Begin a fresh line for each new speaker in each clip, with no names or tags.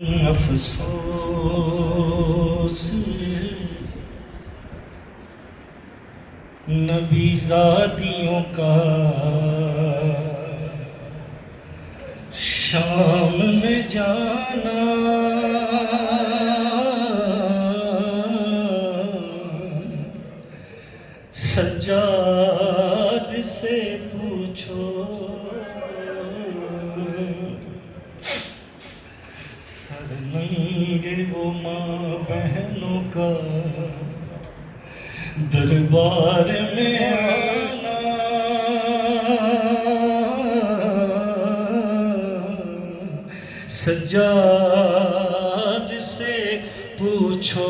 افسوس نبی زادیوں کا شام میں جانا، سجاد سے پوچھو سر ننگے وہ ماں بہنوں کا دربار میں آنا، سجاد سے پوچھو۔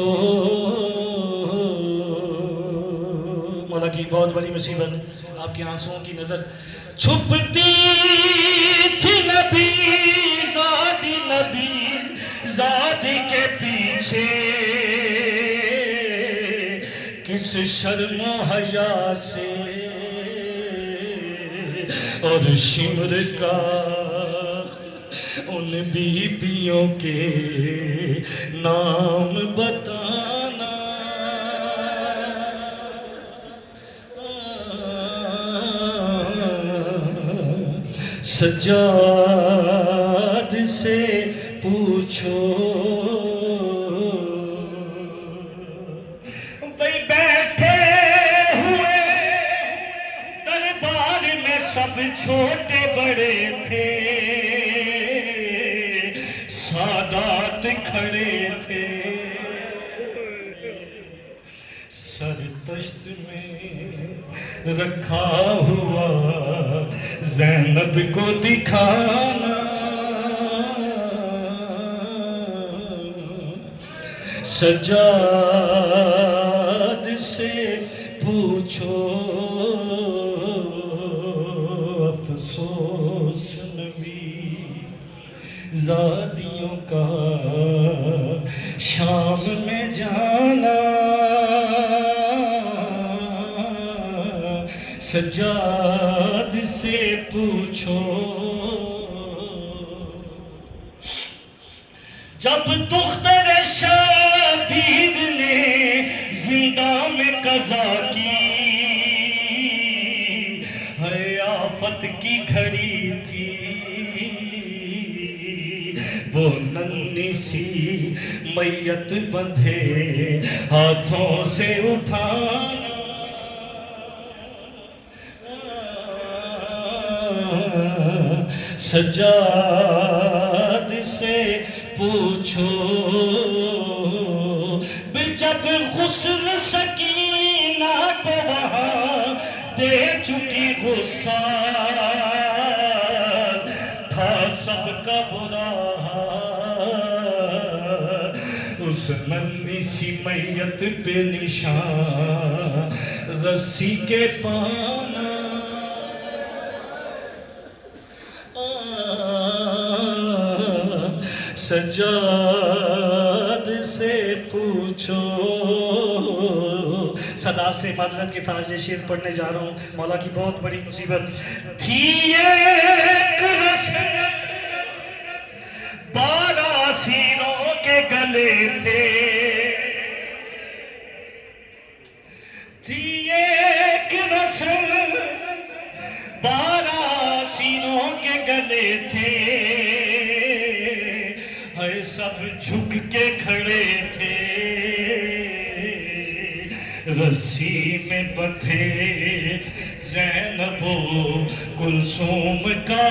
مولا کی بہت بڑی مصیبت، آپ کے آنسوؤں کی نظر چھپتی تھی نبی زادی کے پیچھے، کس شرم و حیا سے اور شمر کا ان بیبیوں کے نام بتانا، سجاد سے پوچھو۔ بھئی بیٹھے ہوئے دربار میں سب چھوٹے بڑے تھے، سادات کھڑے تھے، سر تشت میں رکھا ہوا زینب کو دکھانا، سجاد سے پوچھو۔ افسوس نبی زادیوں کا شام میں جانا، سجاد سے پوچھو۔ جب دختر شبیر نے زندہ میں قضا کی، ہے آفت کی گھڑی تھی، وہ ننھی سی میت بندھے ہاتھوں سے اٹھانا، سجاد سے پوچھو۔ جب غسل سکینہ کو وہاں دے چکی غصہ، تھا سب کا برا حال، اس ننھی سی میت پہ نشان رسی کے پانا، سجاد سے پوچھو۔ صدا سے معذرت کے ساتھ یہ شعر پڑھنے جا رہا ہوں۔ مولا کی بہت بڑی مصیبت تھی ایک رسم، 12 سینوں کے گلے تھے، تھی ایک رسم 12 سینوں کے گلے تھے، سب جھک کے کھڑے تھے، رسی میں بندھے زینب و کلثوم کا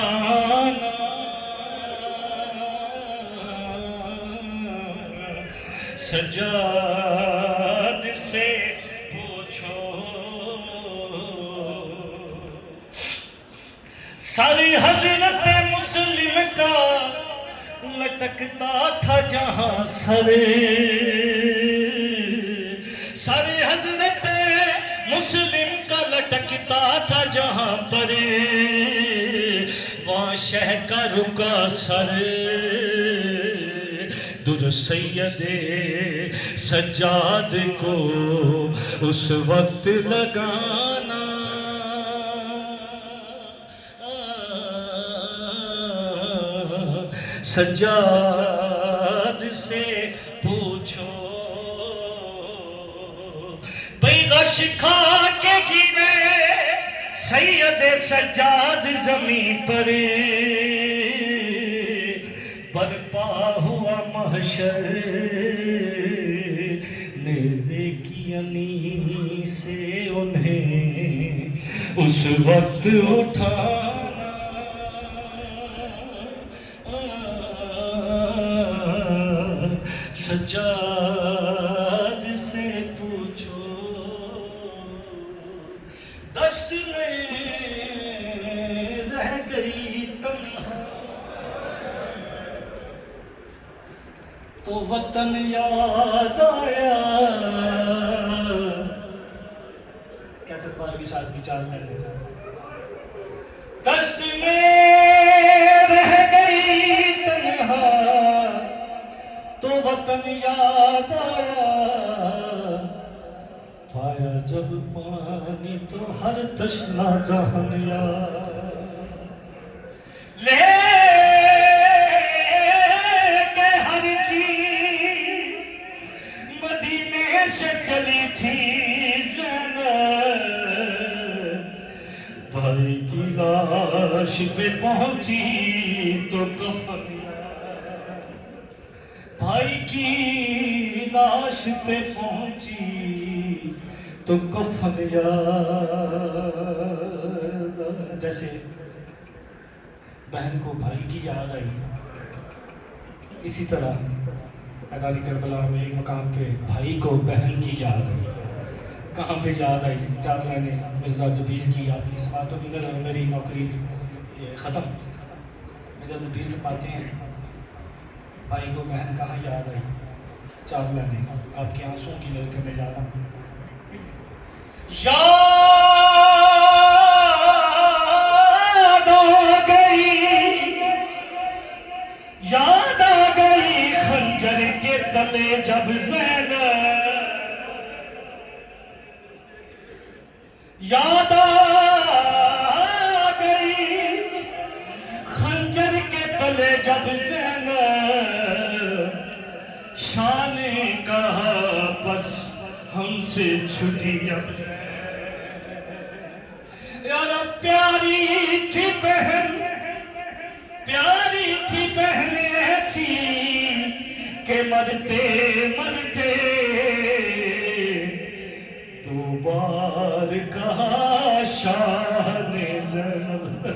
نام، سجاد سے پوچھو۔ ساری حضرت مسلم کا لٹکتا تھا جہاں سر، سارے حضرت مسلم کا لٹکتا تھا جہاں پر، وہاں شہ کا رکا سر، در سید سجاد کو اس وقت لگانا، سجاد کھا کے گرے سید سجاد زمین پر برپا ہوا محشر نیزے کی انی سے انہیں اس وقت اٹھانا سجاد سے پوچھو دشت میں رہ گئی تنہا تو وطن یاد آیا کیسے بارہویں سال کی چال میں دشت میں رہ گئی تنہا تو وطن یاد آیا پایا جب پانی تو ہر تشنا دہن یاد لے کے ہر چیز مدینے سے چلی تھی زینب بھائی کی لاش پہ پہنچی تو کفن بھائی کی لاش پہ پہنچی تو کفن یاد جیسے بہن کو بھائی کی یاد آئی اسی طرح اداری کربلا میں ایک مقام پہ بھائی کو بہن کی یاد آئی کہاں پہ یاد آئی چار لائنیں مرزا دبیر کی آپ کی سماعتوں کی نظر میری نوکری ختم مرزا دبیر سے پاتے ہیں بھائی کو بہن کہاں یاد آئی چار لائنیں آپ کے آنسوں کی نظر کرنے جا رہا ہوں یاد آ گئی خنجر کے تلے جب زینب یاد آ گئی خنجر کے تلے جب زینب شاہ نے کہا بس ہم سے چھٹی اب یار پیاری تھی بہن ایسی کہ مرتے مرتے دو بار کہا شاہ نے زینب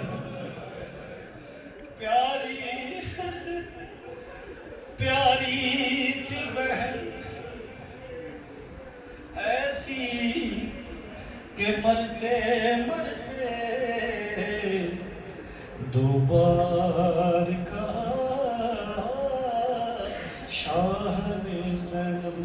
پیاری تھی بہن ایسی کہ مرتے مرتے دو بار کہا شاہ نے زینب